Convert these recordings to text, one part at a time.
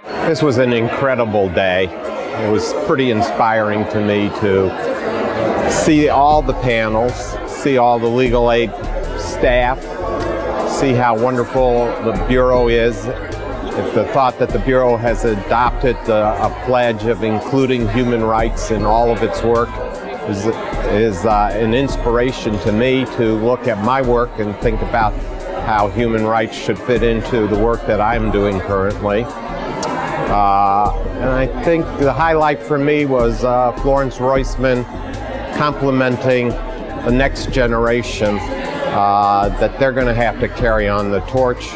This was an incredible day. It was pretty inspiring to me to see all the panels, see all the legal aid staff, see how wonderful the Bureau is. The thought that the Bureau has adopted a pledge of including human rights in all of its work is an inspiration to me to look at my work and think about how human rights should fit into the work that I'm doing currently. And I think the highlight for me was Florence Roisman complimenting the next generation that they're going to have to carry on the torch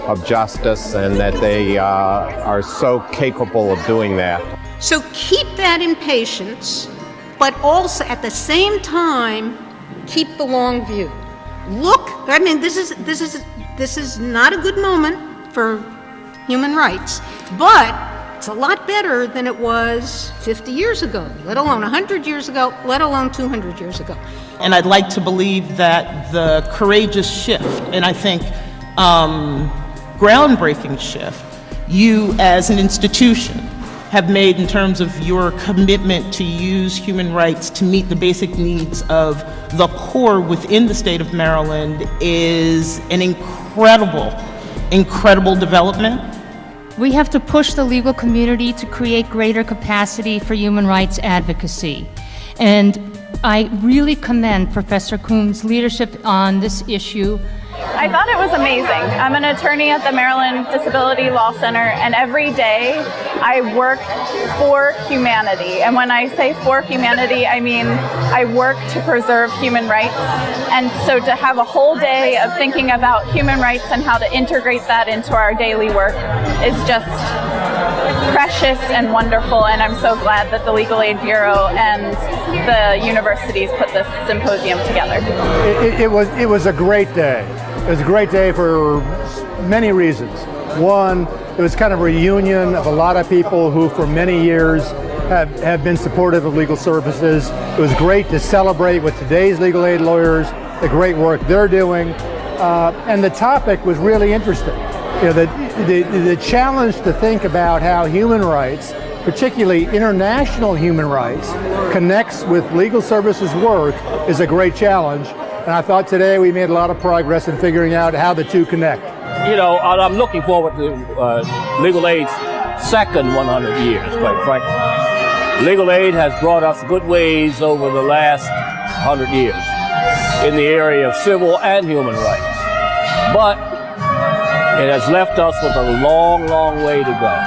of justice and that they are so capable of doing that. So keep that in patience, but also at the same time, keep the long view. Look, I mean, this is not a good moment for human rights, but it's a lot better than it was 50 years ago, let alone 100 years ago, let alone 200 years ago. And I'd like to believe that the courageous shift, and I think groundbreaking shift, you as an institution have made in terms of your commitment to use human rights to meet the basic needs of the poor within the state of Maryland is an incredible development. We have to push the legal community to create greater capacity for human rights advocacy. And I really commend Professor Crooms' leadership on this issue. I thought it was amazing. I'm an attorney at the Maryland Disability Law Center, and every day I work for humanity. And when I say for humanity, I mean I work to preserve human rights. And so to have a whole day of thinking about human rights and how to integrate that into our daily work is just precious and wonderful, and I'm so glad that the Legal Aid Bureau and the universities put this symposium together. It was a great day. It was a great day for many reasons. One, it was kind of a reunion of a lot of people who for many years have been supportive of legal services. It was great to celebrate with today's legal aid lawyers, the great work they're doing, and the topic was really interesting. You know, the challenge to think about how human rights, particularly international human rights, connects with legal services work is a great challenge. And I thought today we made a lot of progress in figuring out how the two connect. You know, I'm looking forward to legal aid's second 100 years, quite frankly. Legal aid has brought us good ways over the last 100 years in the area of civil and human rights. But it has left us with a long way to go.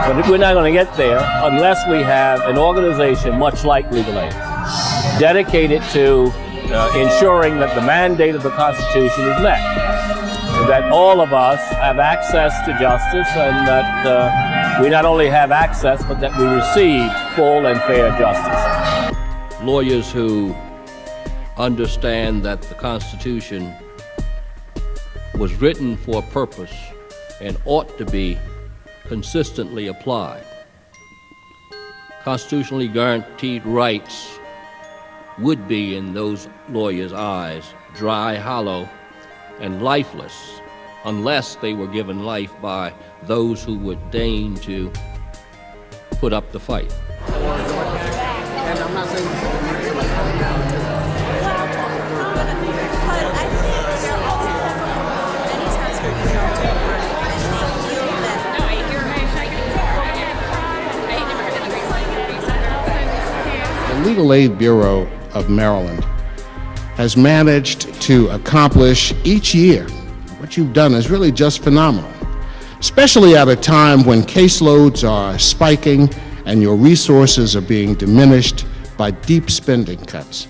But we're not going to get there unless we have an organization much like Legal Aid, dedicated to ensuring that the mandate of the Constitution is met, that all of us have access to justice, and that we not only have access, but that we receive full and fair justice. Lawyers who understand that the Constitution was written for a purpose and ought to be consistently applied. Constitutionally guaranteed rights would be, in those lawyers' eyes, dry, hollow, and lifeless, unless they were given life by those who would deign to put up the fight. The Legal Aid Bureau of Maryland has managed to accomplish each year. What you've done is really just phenomenal, especially at a time when caseloads are spiking and your resources are being diminished by deep spending cuts.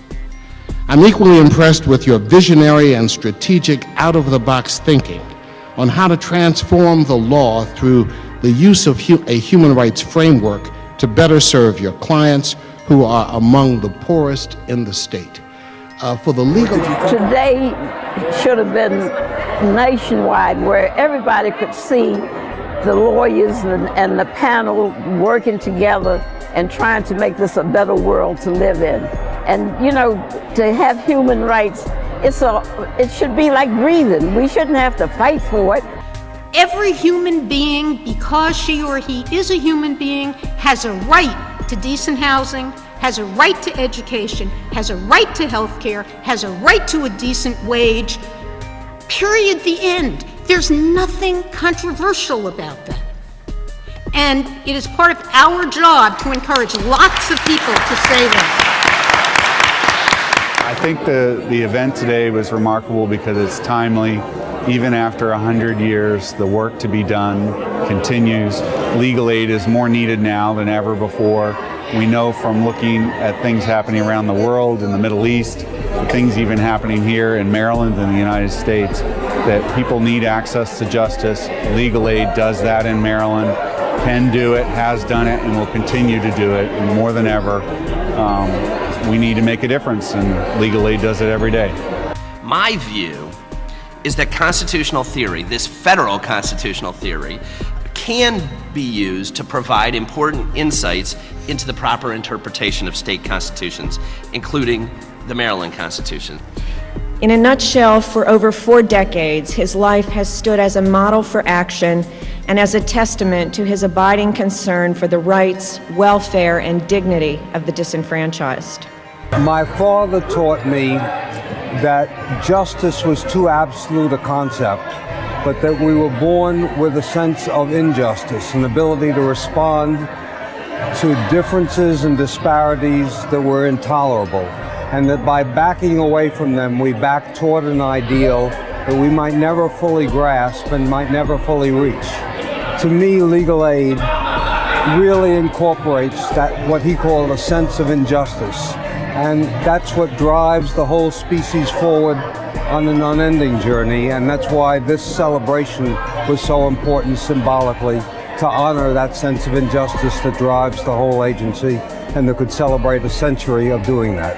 I'm equally impressed with your visionary and strategic out-of-the-box thinking on how to transform the law through the use of a human rights framework to better serve your clients who are among the poorest in the state. For the legal... Today should have been nationwide, where everybody could see the lawyers and the panel working together and trying to make this a better world to live in. And you know, to have human rights, it should be like breathing. We shouldn't have to fight for it. every human being, because she or he is a human being, has a right to decent housing, has a right to education, has a right to health care, has a right to a decent wage. Period, the end. There's nothing controversial about that. And it is part of our job to encourage lots of people to say that. I think the event today was remarkable because it's timely. Even after 100 years, the work to be done continues. Legal aid is more needed now than ever before. We know from looking at things happening around the world, in the Middle East, things even happening here in Maryland and the United States, that people need access to justice. Legal aid does that in Maryland, can do it, has done it, and will continue to do it. And more than ever, we need to make a difference, and legal aid does it every day. My view is that constitutional theory, this federal constitutional theory, can be used to provide important insights into the proper interpretation of state constitutions, including the Maryland Constitution. In a nutshell, for over 4 decades, his life has stood as a model for action and as a testament to his abiding concern for the rights, welfare, and dignity of the disenfranchised. My father taught me that justice was too absolute a concept, but that we were born with a sense of injustice, an ability to respond to differences and disparities that were intolerable, and that by backing away from them, we back toward an ideal that we might never fully grasp and might never fully reach. To me, legal aid really incorporates that, what he called a sense of injustice. And that's what drives the whole species forward on an unending journey, and that's why this celebration was so important symbolically, to honor that sense of injustice that drives the whole agency, and that could celebrate a century of doing that.